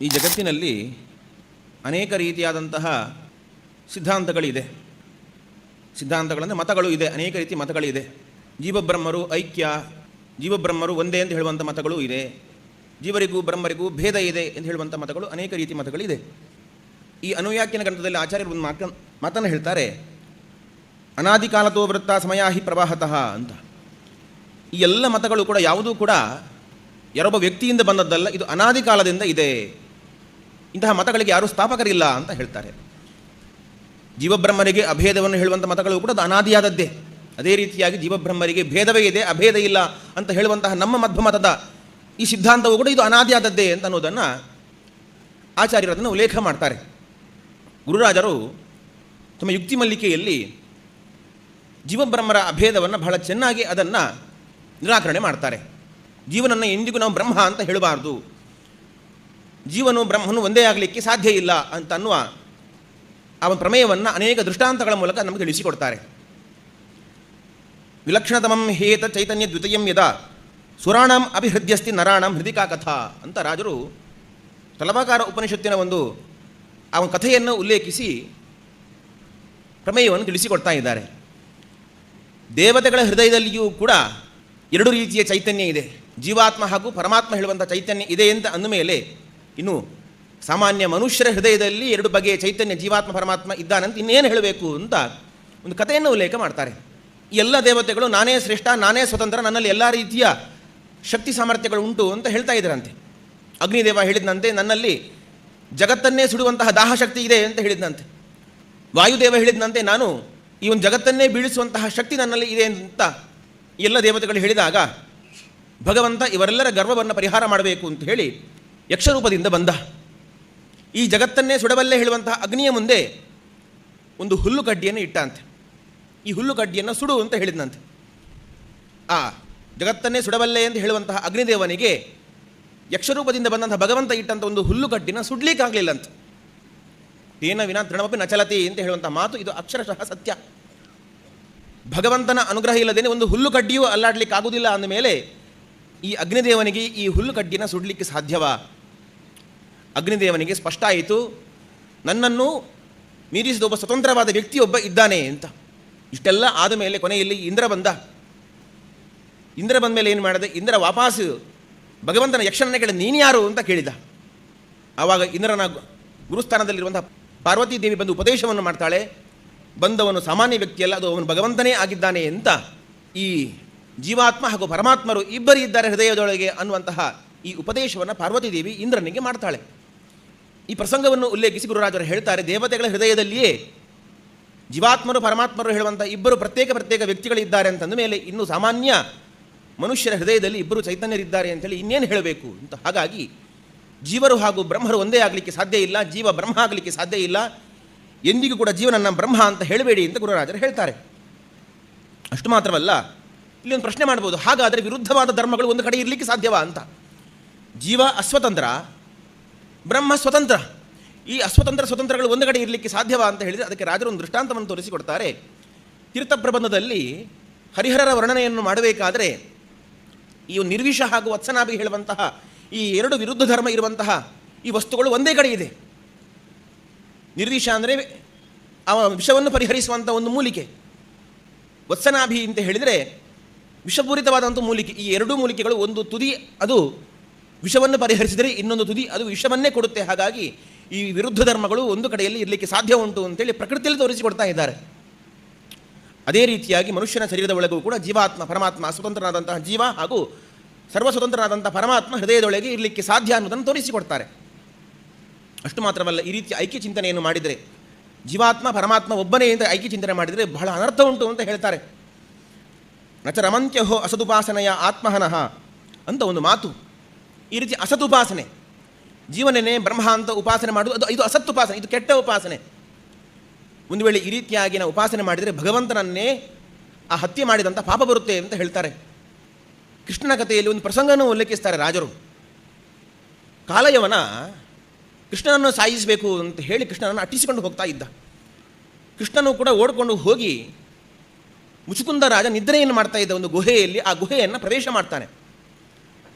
ಈ ಜಗತ್ತಿನಲ್ಲಿ ಅನೇಕ ರೀತಿಯಾದಂತಹ ಸಿದ್ಧಾಂತಗಳಿದೆ. ಸಿದ್ಧಾಂತಗಳಂದರೆ ಮತಗಳು ಇದೆ, ಅನೇಕ ರೀತಿ ಮತಗಳಿದೆ. ಜೀವಬ್ರಹ್ಮರು ಐಕ್ಯ, ಜೀವಬ್ರಹ್ಮರು ಒಂದೇ ಅಂತ ಹೇಳುವಂಥ ಮತಗಳು ಇದೆ. ಜೀವರಿಗೂ ಬ್ರಹ್ಮರಿಗೂ ಭೇದ ಇದೆ ಎಂದು ಹೇಳುವಂಥ ಮತಗಳು, ಅನೇಕ ರೀತಿ ಮತಗಳಿದೆ. ಈ ಅನುವ್ಯಾಖ್ಯಾನ ಗ್ರಂಥದಲ್ಲಿ ಆಚಾರ್ಯರು ಒಂದು ಮಾತನ್ನು ಹೇಳ್ತಾರೆ, ಅನಾದಿ ಕಾಲತೋ ವೃತ್ತ ಸಮಯ ಹಿ ಪ್ರವಾಹತಃ ಅಂತ. ಈ ಎಲ್ಲ ಮತಗಳು ಕೂಡ ಯಾವುದೂ ಕೂಡ ಯಾರೊಬ್ಬ ವ್ಯಕ್ತಿಯಿಂದ ಬಂದದ್ದಲ್ಲ, ಇದು ಅನಾದಿ ಕಾಲದಿಂದ ಇದೆ. ಇಂತಹ ಮತಗಳಿಗೆ ಯಾರೂ ಸ್ಥಾಪಕರಿಲ್ಲ ಅಂತ ಹೇಳ್ತಾರೆ. ಜೀವಬ್ರಹ್ಮರಿಗೆ ಅಭೇದವನ್ನು ಹೇಳುವಂಥ ಮತಗಳು ಕೂಡ ಅದು ಅನಾದಿಯಾದದ್ದೇ. ಅದೇ ರೀತಿಯಾಗಿ ಜೀವಬ್ರಹ್ಮರಿಗೆ ಭೇದವೇ ಇದೆ, ಅಭೇದ ಇಲ್ಲ ಅಂತ ಹೇಳುವಂತಹ ನಮ್ಮ ಮಧ್ವ ಮತದ ಈ ಸಿದ್ಧಾಂತವು ಕೂಡ ಇದು ಅನಾದಿಯಾದದ್ದೇ ಅಂತ ಅನ್ನೋದನ್ನು ಆಚಾರ್ಯರು ಅದನ್ನು ಉಲ್ಲೇಖ ಮಾಡ್ತಾರೆ. ಗುರುರಾಜರು ತಮ್ಮ ಯುಕ್ತಿ ಮಲ್ಲಿಕೆಯಲ್ಲಿ ಜೀವಬ್ರಹ್ಮರ ಅಭೇದವನ್ನು ಬಹಳ ಚೆನ್ನಾಗಿ ಅದನ್ನು ನಿರಾಕರಣೆ ಮಾಡ್ತಾರೆ. ಜೀವನನ್ನು ಎಂದಿಗೂ ನಾವು ಬ್ರಹ್ಮ ಅಂತ ಹೇಳಬಾರ್ದು, ಜೀವನು ಬ್ರಹ್ಮನು ಒಂದೇ ಆಗಲಿಕ್ಕೆ ಸಾಧ್ಯ ಇಲ್ಲ ಅಂತ ಅನ್ನುವ ಆ ಒಂದು ಪ್ರಮೇಯವನ್ನು ಅನೇಕ ದೃಷ್ಟಾಂತಗಳ ಮೂಲಕ ನಮಗೆ ತಿಳಿಸಿಕೊಡ್ತಾರೆ. ವಿಲಕ್ಷಣತಮಂ ಹೇತ ಚೈತನ್ಯ ದ್ವಿತೀಯಂ ಯದಾ ಸುರಾಣಂ ಅಭಿಹೃದ್ಯಸ್ತಿ ನರಾಣಂ ಹೃದಿಕಾ ಕಥಾ ಅಂತ ರಾಜರು ತಲಭಾಕಾರ ಉಪನಿಷತ್ತಿನ ಒಂದು ಆ ಒಂದು ಕಥೆಯನ್ನು ಉಲ್ಲೇಖಿಸಿ ಪ್ರಮೇಯವನ್ನು ತಿಳಿಸಿಕೊಡ್ತಾ ಇದ್ದಾರೆ. ದೇವತೆಗಳ ಹೃದಯದಲ್ಲಿಯೂ ಕೂಡ ಎರಡು ರೀತಿಯ ಚೈತನ್ಯ ಇದೆ, ಜೀವಾತ್ಮ ಹಾಗೂ ಪರಮಾತ್ಮ ಹೇಳುವಂಥ ಚೈತನ್ಯ ಇದೆ ಅಂತ ಅಂದಮೇಲೆ ಇನ್ನು ಸಾಮಾನ್ಯ ಮನುಷ್ಯರ ಹೃದಯದಲ್ಲಿ ಎರಡು ಬಗೆಯ ಚೈತನ್ಯ ಜೀವಾತ್ಮ ಪರಮಾತ್ಮ ಇದ್ದಾನಂತ ಇನ್ನೇನು ಹೇಳಬೇಕು ಅಂತ ಒಂದು ಕಥೆಯನ್ನು ಉಲ್ಲೇಖ ಮಾಡ್ತಾರೆ. ಈ ಎಲ್ಲ ದೇವತೆಗಳು ನಾನೇ ಶ್ರೇಷ್ಠ, ನಾನೇ ಸ್ವತಂತ್ರ, ನನ್ನಲ್ಲಿ ಎಲ್ಲ ರೀತಿಯ ಶಕ್ತಿ ಸಾಮರ್ಥ್ಯಗಳು ಉಂಟು ಅಂತ ಹೇಳ್ತಾ ಇದ್ದರಂತೆ. ಅಗ್ನಿದೇವ ಹೇಳಿದಂತೆ ನನ್ನಲ್ಲಿ ಜಗತ್ತನ್ನೇ ಸುಡುವಂತಹ ದಾಹಶಕ್ತಿ ಇದೆ ಅಂತ ಹೇಳಿದಂತೆ. ವಾಯುದೇವ ಹೇಳಿದಂತೆ ನಾನು ಈ ಒಂದು ಜಗತ್ತನ್ನೇ ಬೀಳಿಸುವಂತಹ ಶಕ್ತಿ ನನ್ನಲ್ಲಿ ಇದೆ ಅಂತ ಎಲ್ಲ ದೇವತೆಗಳು ಹೇಳಿದಾಗ ಭಗವಂತ ಇವರೆಲ್ಲರ ಗರ್ವವನ್ನು ಪರಿಹಾರ ಮಾಡಬೇಕು ಅಂತ ಹೇಳಿ ಯಕ್ಷರೂಪದಿಂದ ಬಂದ. ಈ ಜಗತ್ತನ್ನೇ ಸುಡಬಲ್ಲೇ ಹೇಳುವಂತಹ ಅಗ್ನಿಯ ಮುಂದೆ ಒಂದು ಹುಲ್ಲು ಕಡ್ಡಿಯನ್ನು ಇಟ್ಟಂತೆ. ಈ ಹುಲ್ಲು ಕಡ್ಡಿಯನ್ನು ಸುಡು ಅಂತ ಹೇಳಿದಂತೆ. ಆ ಜಗತ್ತನ್ನೇ ಸುಡಬಲ್ಲೆ ಅಂತ ಹೇಳುವಂತಹ ಅಗ್ನಿದೇವನಿಗೆ ಯಕ್ಷರೂಪದಿಂದ ಬಂದಂತಹ ಭಗವಂತ ಇಟ್ಟಂಥ ಒಂದು ಹುಲ್ಲು ಕಡ್ಡಿನ ಸುಡ್ಲಿಕ್ಕಾಗಲಿಲ್ಲಂತೆ. ತೇನ ವಿನಾ ತೃಣಮಪಿ ನಚಲತಿ ಅಂತ ಹೇಳುವಂಥ ಮಾತು ಇದು ಅಕ್ಷರಶಃ ಸತ್ಯ. ಭಗವಂತನ ಅನುಗ್ರಹ ಇಲ್ಲದೇನೆ ಒಂದು ಹುಲ್ಲು ಕಡ್ಡಿಯೂ ಅಲ್ಲಾಡಲಿಕ್ಕೆ ಆಗುವುದಿಲ್ಲ ಅಂದಮೇಲೆ ಈ ಅಗ್ನಿದೇವನಿಗೆ ಈ ಹುಲ್ಲು ಕಡ್ಡಿನ ಸುಡಲಿಕ್ಕೆ ಸಾಧ್ಯವಾ? ಅಗ್ನಿದೇವನಿಗೆ ಸ್ಪಷ್ಟ ಆಯಿತು, ನನ್ನನ್ನು ಮೀರಿಸಿದ ಒಬ್ಬ ಸ್ವತಂತ್ರವಾದ ವ್ಯಕ್ತಿಯೊಬ್ಬ ಇದ್ದಾನೆ ಅಂತ. ಇಷ್ಟೆಲ್ಲ ಆದ ಮೇಲೆ ಕೊನೆಯಲ್ಲಿ ಇಂದ್ರ ಬಂದ. ಇಂದ್ರ ಬಂದ ಮೇಲೆ ಏನು ಮಾಡಿದೆ? ಇಂದ್ರ ವಾಪಸ್ಸು ಭಗವಂತನ ಯಕ್ಷನನ್ನೇ ಕೇಳಿದ, ನೀನು ಯಾರು ಅಂತ ಕೇಳಿದ. ಆವಾಗ ಇಂದ್ರನ ಗುರುಸ್ಥಾನದಲ್ಲಿರುವಂಥ ಪಾರ್ವತೀ ದೇವಿ ಬಂದು ಉಪದೇಶವನ್ನು ಮಾಡ್ತಾಳೆ. ಬಂದವನು ಸಾಮಾನ್ಯ ವ್ಯಕ್ತಿಯಲ್ಲ, ಅದು ಅವನು ಭಗವಂತನೇ ಆಗಿದ್ದಾನೆ ಅಂತ ಈ ಜೀವಾತ್ಮ ಹಾಗೂ ಪರಮಾತ್ಮರು ಇಬ್ಬರು ಇದ್ದಾರೆ ಹೃದಯದೊಳಗೆ ಅನ್ನುವಂತಹ ಈ ಉಪದೇಶವನ್ನು ಪಾರ್ವತೀ ದೇವಿ ಇಂದ್ರನಿಗೆ ಮಾಡ್ತಾಳೆ. ಈ ಪ್ರಸಂಗವನ್ನು ಉಲ್ಲೇಖಿಸಿ ಗುರುರಾಜರು ಹೇಳ್ತಾರೆ, ದೇವತೆಗಳ ಹೃದಯದಲ್ಲಿಯೇ ಜೀವಾತ್ಮರು ಪರಮಾತ್ಮರು ಹೇಳುವಂಥ ಇಬ್ಬರು ಪ್ರತ್ಯೇಕ ವ್ಯಕ್ತಿಗಳಿದ್ದಾರೆ ಅಂತಂದ ಮೇಲೆ ಇನ್ನು ಸಾಮಾನ್ಯ ಮನುಷ್ಯರ ಹೃದಯದಲ್ಲಿ ಇಬ್ಬರು ಚೈತನ್ಯರಿದ್ದಾರೆ ಅಂತೇಳಿ ಇನ್ನೇನು ಹೇಳಬೇಕು ಅಂತ. ಹಾಗಾಗಿ ಜೀವರು ಹಾಗೂ ಬ್ರಹ್ಮರು ಒಂದೇ ಆಗಲಿಕ್ಕೆ ಸಾಧ್ಯ ಇಲ್ಲ, ಜೀವ ಬ್ರಹ್ಮ ಆಗಲಿಕ್ಕೆ ಸಾಧ್ಯ ಇಲ್ಲ, ಎಂದಿಗೂ ಕೂಡ ಜೀವನನ್ನ ಬ್ರಹ್ಮ ಅಂತ ಹೇಳಬೇಡಿ ಅಂತ ಗುರುರಾಜರು ಹೇಳ್ತಾರೆ. ಅಷ್ಟು ಮಾತ್ರವಲ್ಲ, ಇಲ್ಲಿ ಒಂದು ಪ್ರಶ್ನೆ ಮಾಡ್ಬೋದು, ಹಾಗಾದರೆ ವಿರುದ್ಧವಾದ ಧರ್ಮಗಳು ಒಂದು ಕಡೆ ಇರಲಿಕ್ಕೆ ಸಾಧ್ಯವಾ ಅಂತ. ಜೀವ ಅಸ್ವತಂತ್ರ, ಬ್ರಹ್ಮ ಸ್ವತಂತ್ರ, ಈ ಸ್ವತಂತ್ರಗಳು ಒಂದು ಕಡೆ ಇರಲಿಕ್ಕೆ ಸಾಧ್ಯವಾ ಅಂತ ಹೇಳಿದರೆ ಅದಕ್ಕೆ ರಾಜರು ಒಂದು ದೃಷ್ಟಾಂತವನ್ನು ತೋರಿಸಿಕೊಡ್ತಾರೆ. ತೀರ್ಥಪ್ರಬಂಧದಲ್ಲಿ ಹರಿಹರರ ವರ್ಣನೆಯನ್ನು ಮಾಡಬೇಕಾದರೆ ಈ ನಿರ್ವಿಷ ಹಾಗೂ ವತ್ಸನಾಭಿ ಹೇಳುವಂತಹ ಈ ಎರಡು ವಿರುದ್ಧ ಧರ್ಮ ಇರುವಂತಹ ಈ ವಸ್ತುಗಳು ಒಂದೇ ಕಡೆ ಇದೆ. ನಿರ್ವಿಷ ಅಂದರೆ ಆ ವಿಷವನ್ನು ಪರಿಹರಿಸುವಂಥ ಒಂದು ಮೂಲಿಕೆ, ವತ್ಸನಾಭಿ ಅಂತ ಹೇಳಿದರೆ ವಿಷಪೂರಿತವಾದಂಥ ಮೂಲಿಕೆ. ಈ ಎರಡೂ ಮೂಲಿಕೆಗಳು ಒಂದು ತುದಿ ಅದು ವಿಷವನ್ನು ಪರಿಹರಿಸಿದರೆ ಇನ್ನೊಂದು ತುದಿ ಅದು ವಿಷವನ್ನೇ ಕೊಡುತ್ತೆ. ಹಾಗಾಗಿ ಈ ವಿರುದ್ಧ ಧರ್ಮಗಳು ಒಂದು ಕಡೆಯಲ್ಲಿ ಇರಲಿಕ್ಕೆ ಸಾಧ್ಯ ಉಂಟು ಅಂತೇಳಿ ಪ್ರಕೃತಿಯಲ್ಲಿ ತೋರಿಸಿಕೊಡ್ತಾ ಇದ್ದಾರೆ. ಅದೇ ರೀತಿಯಾಗಿ ಮನುಷ್ಯನ ಶರೀರದ ಒಳಗೂ ಕೂಡ ಜೀವಾತ್ಮ ಪರಮಾತ್ಮ ಸ್ವತಂತ್ರನಾದಂತಹ ಜೀವ ಹಾಗೂ ಸರ್ವಸ್ವತಂತ್ರನಾದಂಥ ಪರಮಾತ್ಮ ಹೃದಯದೊಳಗೆ ಇರಲಿಕ್ಕೆ ಸಾಧ್ಯ ಅನ್ನೋದನ್ನು ತೋರಿಸಿಕೊಡ್ತಾರೆ. ಅಷ್ಟು ಮಾತ್ರವಲ್ಲ, ಈ ರೀತಿ ಐಕ್ಯ ಚಿಂತನೆಯನ್ನು ಮಾಡಿದರೆ, ಜೀವಾತ್ಮ ಪರಮಾತ್ಮ ಒಬ್ಬನೇ ಅಂತ ಐಕ್ಯ ಚಿಂತನೆ ಮಾಡಿದರೆ ಬಹಳ ಅನರ್ಥ ಉಂಟು ಅಂತ ಹೇಳ್ತಾರೆ. ನಚ ರಮಂತ್ಯಹೋ ಅಸದುಪಾಸನೆಯ ಆತ್ಮಹನಃ ಅಂತ ಒಂದು ಮಾತು. ಈ ರೀತಿ ಅಸದುಪಾಸನೆ, ಜೀವನನೇ ಬ್ರಹ್ಮ ಅಂತ ಉಪಾಸನೆ ಮಾಡುವುದು ಇದು ಅಸತ್ತುಪಾಸನೆ, ಇದು ಕೆಟ್ಟ ಉಪಾಸನೆ. ಒಂದು ವೇಳೆ ಈ ರೀತಿಯಾಗಿ ನಾವು ಉಪಾಸನೆ ಮಾಡಿದರೆ ಭಗವಂತನನ್ನೇ ಆ ಹತ್ಯೆ ಮಾಡಿದಂಥ ಪಾಪ ಬರುತ್ತೆ ಅಂತ ಹೇಳ್ತಾರೆ. ಕೃಷ್ಣನ ಕಥೆಯಲ್ಲಿ ಒಂದು ಪ್ರಸಂಗವನ್ನು ಉಲ್ಲೇಖಿಸ್ತಾರೆ ರಾಜರು. ಕಾಲಯವನ ಕೃಷ್ಣನನ್ನು ಸಾಯಿಸಬೇಕು ಅಂತ ಹೇಳಿ ಕೃಷ್ಣನನ್ನು ಅಟ್ಟಿಸಿಕೊಂಡು ಹೋಗ್ತಾ ಇದ್ದ. ಕೃಷ್ಣನು ಕೂಡ ಓಡಿಕೊಂಡು ಹೋಗಿ ಮುಚುಕುಂದ ರಾಜ ನಿದ್ರೆಯನ್ನು ಮಾಡ್ತಾ ಇದ್ದ ಒಂದು ಗುಹೆಯಲ್ಲಿ ಆ ಗುಹೆಯನ್ನು ಪ್ರವೇಶ ಮಾಡ್ತಾನೆ.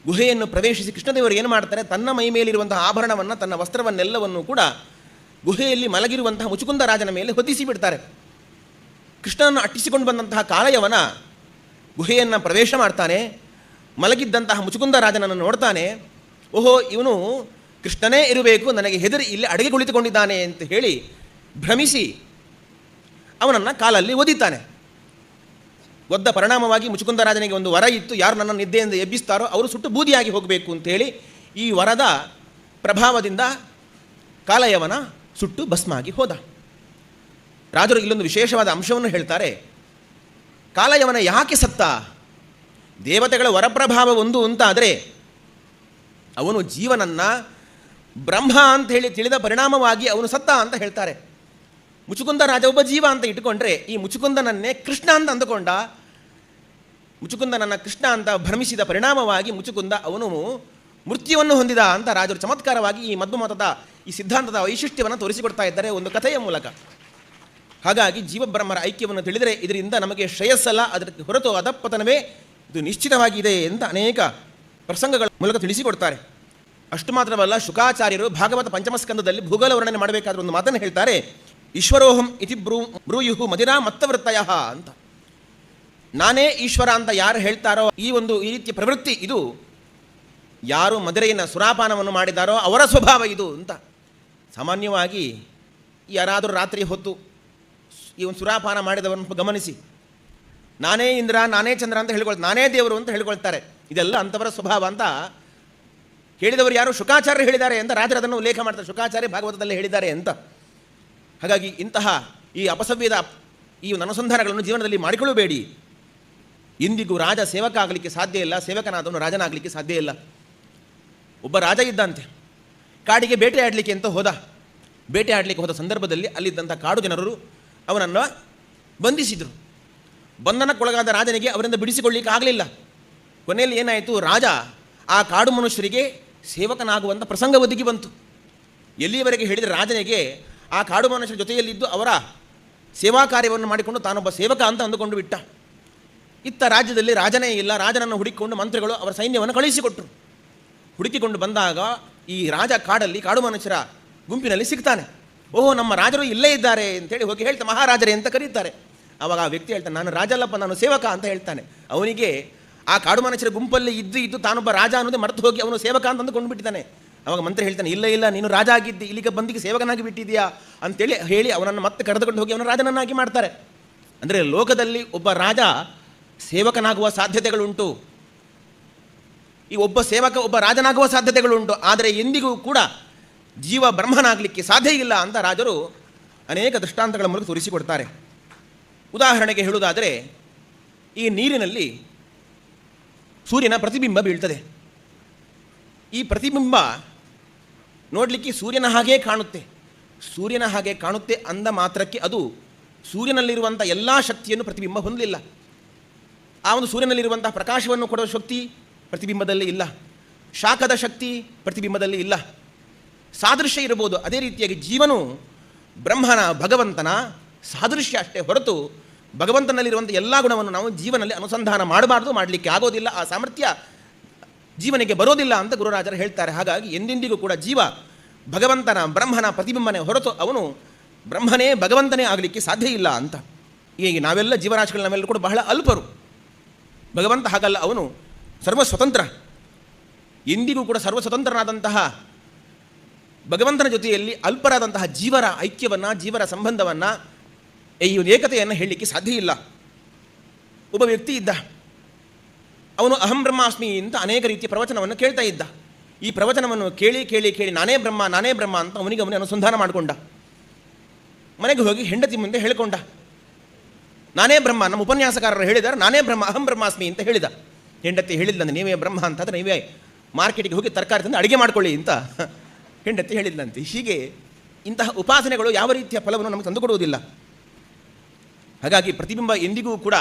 ಗುಹೆಯನ್ನು ಪ್ರವೇಶಿಸಿ ಕೃಷ್ಣದೇವರು ಏನು ಮಾಡ್ತಾರೆ, ತನ್ನ ಮೈ ಮೇಲಿರುವಂತಹ ಆಭರಣವನ್ನು, ತನ್ನ ವಸ್ತ್ರವನ್ನೆಲ್ಲವನ್ನು ಕೂಡ ಗುಹೆಯಲ್ಲಿ ಮಲಗಿರುವಂತಹ ಮುಚುಕುಂದ ರಾಜನ ಮೇಲೆ ಹೊದಿಸಿ ಬಿಡ್ತಾರೆ. ಕೃಷ್ಣನನ್ನು ಅಟ್ಟಿಸಿಕೊಂಡು ಬಂದಂತಹ ಕಾಲಯವನ ಗುಹೆಯನ್ನು ಪ್ರವೇಶ ಮಾಡ್ತಾನೆ. ಮಲಗಿದ್ದಂತಹ ಮುಚುಕುಂದ ರಾಜನನ್ನು ನೋಡ್ತಾನೆ. ಓಹೋ, ಇವನು ಕೃಷ್ಣನೇ ಇರಬೇಕು, ನನಗೆ ಹೆದರಿ ಇಲ್ಲಿ ಅಡಗಿ ಕುಳಿತುಕೊಂಡಿದ್ದಾನೆ ಅಂತ ಹೇಳಿ ಭ್ರಮಿಸಿ ಅವನನ್ನು ಕಾಲಲ್ಲಿ ಒದಿತಾನೆ. ಒದ್ದ ಪರಿಣಾಮವಾಗಿ ಮುಚುಕುಂದ ರಾಜನಿಗೆ ಒಂದು ವರ ಇತ್ತು, ಯಾರು ನನ್ನ ನಿದ್ದೆಯಿಂದ ಎಬ್ಬಿಸ್ತಾರೋ ಅವರು ಸುಟ್ಟು ಬೂದಿಯಾಗಿ ಹೋಗಬೇಕು ಅಂತೇಳಿ ಈ ವರದ ಪ್ರಭಾವದಿಂದ ಕಾಲಯವನ ಸುಟ್ಟು ಭಸ್ಮ ಆಗಿ ಹೋದ. ರಾಜರು ಇಲ್ಲೊಂದು ವಿಶೇಷವಾದ ಅಂಶವನ್ನು ಹೇಳ್ತಾರೆ. ಕಾಲಯವನ ಯಾಕೆ ಸತ್ತ? ದೇವತೆಗಳ ವರಪ್ರಭಾವ ಒಂದು ಅಂತಾದರೆ ಅವನು ಜೀವನನ್ನು ಬ್ರಹ್ಮ ಅಂತ ಹೇಳಿ ತಿಳಿದ ಪರಿಣಾಮವಾಗಿ ಅವನು ಸತ್ತ ಅಂತ ಹೇಳ್ತಾರೆ. ಮುಚುಕುಂದ ರಾಜ ಒಬ್ಬ ಜೀವ ಅಂತ ಇಟ್ಟುಕೊಂಡ್ರೆ ಈ ಮುಚುಕುಂದನನ್ನೇ ಕೃಷ್ಣ ಅಂತ ಅಂದುಕೊಂಡ. ಮುಚುಕುಂದನನ್ನು ಕೃಷ್ಣ ಅಂತ ಭ್ರಮಿಸಿದ ಪರಿಣಾಮವಾಗಿ ಮುಚುಕುಂದ ಅವನು ಮೃತ್ಯುವನ್ನು ಹೊಂದಿದ ಅಂತ ರಾಜರು ಚಮತ್ಕಾರವಾಗಿ ಈ ಮಧ್ವಮತದ ಈ ಸಿದ್ಧಾಂತದ ವೈಶಿಷ್ಟ್ಯವನ್ನು ತೋರಿಸಿಕೊಡ್ತಾ ಇದ್ದಾರೆ ಒಂದು ಕಥೆಯ ಮೂಲಕ. ಹಾಗಾಗಿ ಜೀವಬ್ರಹ್ಮರ ಐಕ್ಯವನ್ನು ತಿಳಿದರೆ ಇದರಿಂದ ನಮಗೆ ಶ್ರೇಯಸ್ಸಲ್ಲ, ಅದಕ್ಕೆ ಹೊರತು ಅಧಪ್ಪತನವೇ ಇದು ನಿಶ್ಚಿತವಾಗಿದೆ ಅಂತ ಅನೇಕ ಪ್ರಸಂಗಗಳ ಮೂಲಕ ತಿಳಿಸಿಕೊಡ್ತಾರೆ. ಅಷ್ಟು ಮಾತ್ರವಲ್ಲ, ಶುಕಾಚಾರ್ಯರು ಭಾಗವತ ಪಂಚಮಸ್ಕಂದದಲ್ಲಿ ಭೂಗೋಳ ವರ್ಣನೆ ಮಾಡಬೇಕಾದ್ರೆ ಒಂದು ಮಾತನ್ನು ಹೇಳ್ತಾರೆ. ಈಶ್ವರೋಹಂ ಇತಿ ಬ್ರೂಯುಹು ಮದಿರಾ ಮತ್ತವೃತ್ತಯ ಅಂತ. ನಾನೇ ಈಶ್ವರ ಅಂತ ಯಾರು ಹೇಳ್ತಾರೋ ಈ ರೀತಿಯ ಪ್ರವೃತ್ತಿ ಇದು ಯಾರು ಮದಿರೆಯನ್ನು ಸುರಾಪಾನವನ್ನು ಮಾಡಿದಾರೋ ಅವರ ಸ್ವಭಾವ ಇದು ಅಂತ. ಸಾಮಾನ್ಯವಾಗಿ ಯಾರಾದರೂ ರಾತ್ರಿ ಹೊತ್ತು ಈ ಒಂದು ಸುರಾಪಾನ ಮಾಡಿದವರನ್ನು ಗಮನಿಸಿ, ನಾನೇ ಇಂದ್ರ, ನಾನೇ ಚಂದ್ರ ಅಂತ ಹೇಳ್ಕೊಳ್ತಾರೆ, ನಾನೇ ದೇವರು ಅಂತ ಹೇಳ್ಕೊಳ್ತಾರೆ. ಇದೆಲ್ಲ ಅಂಥವರ ಸ್ವಭಾವ ಅಂತ ಹೇಳಿದವರು ಯಾರು? ಶುಕಾಚಾರ್ಯರು ಹೇಳಿದ್ದಾರೆ ಅಂತ ರಾಜರು ಅದನ್ನು ಉಲ್ಲೇಖ ಮಾಡ್ತಾರೆ. ಶುಕಾಚಾರ್ಯ ಭಾಗವತದಲ್ಲಿ ಹೇಳಿದ್ದಾರೆ ಅಂತ. ಹಾಗಾಗಿ ಇಂತಹ ಈ ಅಪಸವ್ಯದ ಈ ಒಂದು ಅನುಸಂಧಾನಗಳನ್ನು ಜೀವನದಲ್ಲಿ ಮಾಡಿಕೊಳ್ಳಬೇಡಿ. ಇಂದಿಗೂ ರಾಜ ಸೇವಕ ಆಗಲಿಕ್ಕೆ ಸಾಧ್ಯ ಇಲ್ಲ, ಸೇವಕನಾದವನು ರಾಜನಾಗಲಿಕ್ಕೆ ಸಾಧ್ಯ ಇಲ್ಲ. ಒಬ್ಬ ರಾಜ ಇದ್ದಂತೆ, ಕಾಡಿಗೆ ಬೇಟೆ ಆಡಲಿಕ್ಕೆ ಅಂತ ಹೋದ. ಬೇಟೆ ಆಡಲಿಕ್ಕೆ ಹೋದ ಸಂದರ್ಭದಲ್ಲಿ ಅಲ್ಲಿದ್ದಂಥ ಕಾಡು ಜನರು ಅವನನ್ನು ಬಂಧಿಸಿದರು. ಬಂಧನಕ್ಕೊಳಗಾದ ರಾಜನಿಗೆ ಅವರಿಂದ ಬಿಡಿಸಿಕೊಳ್ಳಿಕ್ಕೆ ಆಗಲಿಲ್ಲ. ಕೊನೆಯಲ್ಲಿ ಏನಾಯಿತು, ರಾಜ ಆ ಕಾಡು ಮನುಷ್ಯರಿಗೆ ಸೇವಕನಾಗುವಂಥ ಪ್ರಸಂಗ ಒದಗಿ ಬಂತು. ಎಲ್ಲಿಯವರೆಗೆ ಹೇಳಿದರೆ ರಾಜನಿಗೆ ಆ ಕಾಡು ಮನುಷ್ಯರ ಜೊತೆಯಲ್ಲಿದ್ದು ಅವರ ಸೇವಾ ಕಾರ್ಯವನ್ನು ಮಾಡಿಕೊಂಡು ತಾನೊಬ್ಬ ಸೇವಕ ಅಂತ ಅಂದುಕೊಂಡು ಬಿಟ್ಟ. ಇತ್ತ ರಾಜ್ಯದಲ್ಲಿ ರಾಜನೇ ಇಲ್ಲ. ರಾಜನನ್ನು ಹುಡುಕಿಕೊಂಡು ಮಂತ್ರಿಗಳು ಅವರ ಸೈನ್ಯವನ್ನು ಕಳುಹಿಸಿಕೊಟ್ಟರು. ಹುಡುಕಿಕೊಂಡು ಬಂದಾಗ ಈ ರಾಜ ಕಾಡು ಮನುಷ್ಯರ ಗುಂಪಿನಲ್ಲಿ ಸಿಗ್ತಾನೆ. ಓಹೋ, ನಮ್ಮ ರಾಜರು ಇಲ್ಲೇ ಇದ್ದಾರೆ ಅಂತೇಳಿ ಹೋಗಿ ಹೇಳ್ತಾ ಮಹಾರಾಜರೇ ಅಂತ ಕರೀತಾರೆ. ಆವಾಗ ಆ ವ್ಯಕ್ತಿ ಹೇಳ್ತಾನೆ, ನಾನು ರಾಜಲ್ಲಪ್ಪ, ನಾನು ಸೇವಕ ಅಂತ ಹೇಳ್ತಾನೆ. ಅವನಿಗೆ ಆ ಕಾಡು ಮನುಷ್ಯರ ಗುಂಪಲ್ಲಿ ಇದ್ದು ತಾನೊಬ್ಬ ರಾಜ ಅನ್ನೋದೇ ಮರೆತು ಹೋಗಿ ಅವನು ಸೇವಕ ಅಂತ ಅಂದುಕೊಂಡು ಬಿಟ್ಟಿದ್ದಾನೆ. ಅವಾಗ ಮಂತ್ರಿ ಹೇಳ್ತಾನೆ, ಇಲ್ಲ ನೀನು ರಾಜ ಆಗಿದ್ದಿ, ಇಲ್ಲಿಗೆ ಬಂದಿಗೆ ಸೇವಕನಾಗಿ ಬಿಟ್ಟಿದೆಯಾ ಅಂತೇಳಿ ಹೇಳಿ ಅವನನ್ನು ಮತ್ತೆ ಕರೆದುಕೊಂಡು ಹೋಗಿ ಅವನ ರಾಜನನ್ನಾಗಿ ಮಾಡ್ತಾರೆ. ಅಂದರೆ ಲೋಕದಲ್ಲಿ ಒಬ್ಬ ರಾಜ ಸೇವಕನಾಗುವ ಸಾಧ್ಯತೆಗಳುಂಟು, ಈ ಒಬ್ಬ ಸೇವಕ ಒಬ್ಬ ರಾಜನಾಗುವ ಸಾಧ್ಯತೆಗಳುಂಟು. ಆದರೆ ಎಂದಿಗೂ ಕೂಡ ಜೀವ ಬ್ರಹ್ಮನಾಗಲಿಕ್ಕೆ ಸಾಧ್ಯ ಇಲ್ಲ ಅಂತ ರಾಜರು ಅನೇಕ ದೃಷ್ಟಾಂತಗಳ ಮೂಲಕ ತೋರಿಸಿಕೊಡ್ತಾರೆ. ಉದಾಹರಣೆಗೆ ಹೇಳುವುದಾದರೆ, ಈ ನೀರಿನಲ್ಲಿ ಸೂರ್ಯನ ಪ್ರತಿಬಿಂಬ ಬೀಳ್ತದೆ. ಈ ಪ್ರತಿಬಿಂಬ ನೋಡಲಿಕ್ಕೆ ಸೂರ್ಯನ ಹಾಗೇ ಕಾಣುತ್ತೆ. ಸೂರ್ಯನ ಹಾಗೆ ಕಾಣುತ್ತೆ ಅಂದ ಮಾತ್ರಕ್ಕೆ ಅದು ಸೂರ್ಯನಲ್ಲಿರುವಂಥ ಎಲ್ಲ ಶಕ್ತಿಯನ್ನು ಪ್ರತಿಬಿಂಬ ಹೊಂದಲಿಲ್ಲ. ಆ ಒಂದು ಸೂರ್ಯನಲ್ಲಿರುವಂಥ ಪ್ರಕಾಶವನ್ನು ಕೊಡುವ ಶಕ್ತಿ ಪ್ರತಿಬಿಂಬದಲ್ಲಿ ಇಲ್ಲ. ಶಾಖದ ಶಕ್ತಿ ಪ್ರತಿಬಿಂಬದಲ್ಲಿ ಇಲ್ಲ. ಸಾದೃಶ್ಯ ಇರಬಹುದು. ಅದೇ ರೀತಿಯಾಗಿ ಜೀವನು ಬ್ರಹ್ಮನ ಭಗವಂತನ ಸಾದೃಶ್ಯ ಅಷ್ಟೇ ಹೊರತು ಭಗವಂತನಲ್ಲಿರುವಂಥ ಎಲ್ಲ ಗುಣವನ್ನು ನಾವು ಜೀವನದಲ್ಲಿ ಅನುಸಂಧಾನ ಮಾಡಬಾರ್ದು, ಮಾಡಲಿಕ್ಕೆ ಆಗೋದಿಲ್ಲ. ಆ ಸಾಮರ್ಥ್ಯ ಜೀವನಿಗೆ ಬರೋದಿಲ್ಲ ಅಂತ ಗುರುರಾಜರು ಹೇಳ್ತಾರೆ. ಹಾಗಾಗಿ ಎಂದೆಂದಿಗೂ ಕೂಡ ಜೀವ ಭಗವಂತನ ಬ್ರಹ್ಮನ ಪ್ರತಿಬಿಂಬನೆ ಹೊರತು ಅವನು ಬ್ರಹ್ಮನೇ ಭಗವಂತನೇ ಆಗಲಿಕ್ಕೆ ಸಾಧ್ಯ ಇಲ್ಲ ಅಂತ. ಈಗ ನಾವೆಲ್ಲ ಜೀವರಾಶಿಗಳು ನಾವೆಲ್ಲ ಕೂಡ ಬಹಳ ಅಲ್ಪರು. ಭಗವಂತ ಹಾಗಲ್ಲ, ಅವನು ಸರ್ವಸ್ವತಂತ್ರ. ಎಂದಿಗೂ ಕೂಡ ಸರ್ವಸ್ವತಂತ್ರನಾದಂತಹ ಭಗವಂತನ ಜೊತೆಯಲ್ಲಿ ಅಲ್ಪರಾದಂತಹ ಜೀವರ ಐಕ್ಯವನ್ನು, ಜೀವರ ಸಂಬಂಧವನ್ನು, ಈ ಏಕತೆಯನ್ನು ಹೇಳಲಿಕ್ಕೆ ಸಾಧ್ಯ ಇಲ್ಲ. ಒಬ್ಬ ವ್ಯಕ್ತಿ ಇದ್ದ, ಅವನು ಅಹಂ ಬ್ರಹ್ಮಾಸ್ಮಿ ಅಂತ ಅನೇಕ ರೀತಿಯ ಪ್ರವಚನವನ್ನು ಕೇಳ್ತಾ ಇದ್ದ. ಈ ಪ್ರವಚನವನ್ನು ಕೇಳಿ ಕೇಳಿ ಕೇಳಿ ನಾನೇ ಬ್ರಹ್ಮ ಅಂತ ಅವನಿಗೆ ಅನುಸಂಧಾನ ಮಾಡಿಕೊಂಡ. ಮನೆಗೆ ಹೋಗಿ ಹೆಂಡತಿ ಮುಂದೆ ಹೇಳಿಕೊಂಡ, ನಾನೇ ಬ್ರಹ್ಮ, ನಮ್ಮ ಉಪನ್ಯಾಸಕಾರರು ಹೇಳಿದ್ದಾರೆ ನಾನೇ ಬ್ರಹ್ಮ, ಅಹಂ ಬ್ರಹ್ಮಾಸ್ಮಿ ಅಂತ ಹೇಳಿದ. ಹೆಂಡತಿ ಹೇಳಿದ್ಲಂತೆ, ನೀವೇ ಬ್ರಹ್ಮ ಅಂತಂದರೆ ನೀವೇ ಮಾರ್ಕೆಟಿಗೆ ಹೋಗಿ ತರಕಾರಿ ತಂದು ಅಡುಗೆ ಮಾಡ್ಕೊಳ್ಳಿ ಅಂತ ಹೆಂಡತಿ ಹೇಳಿದ್ಲಂತೆ. ಹೀಗೆ ಇಂತಹ ಉಪಾಸನೆಗಳು ಯಾವ ರೀತಿಯ ಫಲವನ್ನು ನಮಗೆ ತಂದುಕೊಡುವುದಿಲ್ಲ. ಹಾಗಾಗಿ ಪ್ರತಿಬಿಂಬ ಎಂದಿಗೂ ಕೂಡ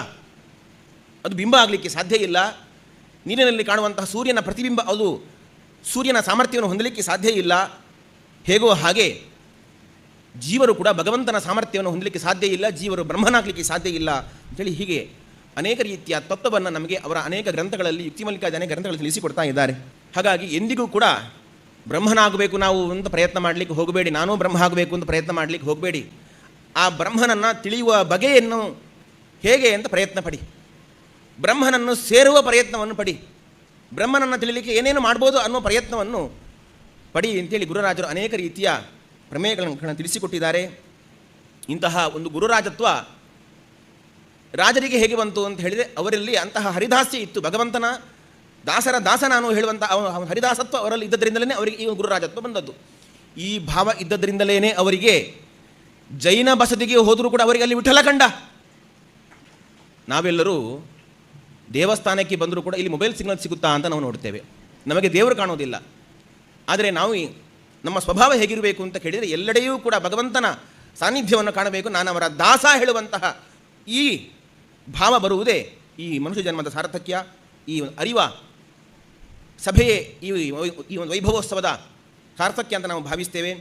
ಅದು ಬಿಂಬ ಆಗಲಿಕ್ಕೆ ಸಾಧ್ಯ ಇಲ್ಲ. ನೀರಿನಲ್ಲಿ ಕಾಣುವಂತಹ ಸೂರ್ಯನ ಪ್ರತಿಬಿಂಬ ಅದು ಸೂರ್ಯನ ಸಾಮರ್ಥ್ಯವನ್ನು ಹೊಂದಲಿಕ್ಕೆ ಸಾಧ್ಯ ಇಲ್ಲ. ಹೇಗೋ ಹಾಗೆ ಜೀವರು ಕೂಡ ಭಗವಂತನ ಸಾಮರ್ಥ್ಯವನ್ನು ಹೊಂದಲಿಕ್ಕೆ ಸಾಧ್ಯ ಇಲ್ಲ, ಜೀವರು ಬ್ರಹ್ಮನಾಗಲಿಕ್ಕೆ ಸಾಧ್ಯ ಇಲ್ಲ ಅಂತೇಳಿ ಹೀಗೆ ಅನೇಕ ರೀತಿಯ ತತ್ವವನ್ನು ನಮಗೆ ಅವರ ಅನೇಕ ಗ್ರಂಥಗಳಲ್ಲಿ ಯುಕ್ತಿಮಲ್ಲಿಕಾದ ಅನೇಕ ಗ್ರಂಥಗಳಲ್ಲಿ ತಿಳಿಸಿಕೊಡ್ತಾ ಇದ್ದಾರೆ. ಹಾಗಾಗಿ ಎಂದಿಗೂ ಕೂಡ ಬ್ರಹ್ಮನಾಗಬೇಕು ನಾವು ಅಂತ ಪ್ರಯತ್ನ ಮಾಡಲಿಕ್ಕೆ ಹೋಗಬೇಡಿ, ನಾನೂ ಬ್ರಹ್ಮ ಆಗಬೇಕು ಅಂತ ಪ್ರಯತ್ನ ಮಾಡಲಿಕ್ಕೆ ಹೋಗಬೇಡಿ. ಆ ಬ್ರಹ್ಮನನ್ನು ತಿಳಿಯುವ ಬಗೆಯನ್ನು ಹೇಗೆ ಅಂತ ಪ್ರಯತ್ನ ಪಡಿ, ಬ್ರಹ್ಮನನ್ನು ಸೇರುವ ಪ್ರಯತ್ನವನ್ನು ಪಡಿ, ಬ್ರಹ್ಮನನ್ನು ತಿಳಿಲಿಕ್ಕೆ ಏನೇನು ಮಾಡ್ಬೋದು ಅನ್ನೋ ಪ್ರಯತ್ನವನ್ನು ಪಡಿ ಅಂತೇಳಿ ಗುರುರಾಜರು ಅನೇಕ ರೀತಿಯ ಪ್ರಮೇಯಗಳನ್ನು ತಿಳಿಸಿಕೊಟ್ಟಿದ್ದಾರೆ. ಇಂತಹ ಒಂದು ಗುರುರಾಜತ್ವ ರಾಜರಿಗೆ ಹೇಗೆ ಬಂತು ಅಂತ ಹೇಳಿದರೆ ಅವರಲ್ಲಿ ಅಂತಹ ಹರಿದಾಸ್ಯ ಇತ್ತು. ಭಗವಂತನ ದಾಸರ ದಾಸ ನಾನು ಹೇಳುವಂಥ ಹರಿದಾಸತ್ವ ಅವರಲ್ಲಿ ಇದ್ದದರಿಂದಲೇ ಅವರಿಗೆ ಈ ಗುರುರಾಜತ್ವ ಬಂದದ್ದು. ಈ ಭಾವ ಇದ್ದದರಿಂದಲೇ ಅವರಿಗೆ ಜೈನ ಬಸದಿಗೆ ಹೋದರೂ ಕೂಡ ಅವರಿಗೆ ಅಲ್ಲಿ ವಿಠಲ ಕಂಡ. ನಾವೆಲ್ಲರೂ ದೇವಸ್ಥಾನಕ್ಕೆ ಬಂದರೂ ಕೂಡ ಇಲ್ಲಿ ಮೊಬೈಲ್ ಸಿಗ್ನಲ್ ಸಿಗುತ್ತಾ ಅಂತ ನಾವು ನೋಡ್ತೇವೆ, ನಮಗೆ ದೇವರು ಕಾಣೋದಿಲ್ಲ. ಆದರೆ ನಾವು ನಮ್ಮ ಸ್ವಭಾವ ಹೇಗಿರಬೇಕು ಅಂತ ಕೇಳಿದರೆ ಎಲ್ಲೆಡೆಯೂ ಕೂಡ ಭಗವಂತನ ಸಾನ್ನಿಧ್ಯವನ್ನು ಕಾಣಬೇಕು, ನಾನು ಅವರ ದಾಸ ಹೇಳುವಂತಹ ಈ ಭಾವ ಬರುವುದೇ ಈ ಮನುಷ್ಯ ಜನ್ಮದ ಸಾರ್ಥಕ್ಯ, ಈ ಅರಿವ ಸಭೆಯೇ ಈ ಒಂದು ವೈಭವೋತ್ಸವದ ಸಾರ್ಥಕ್ಯ ಅಂತ ನಾವು ಭಾವಿಸ್ತೇವೆ.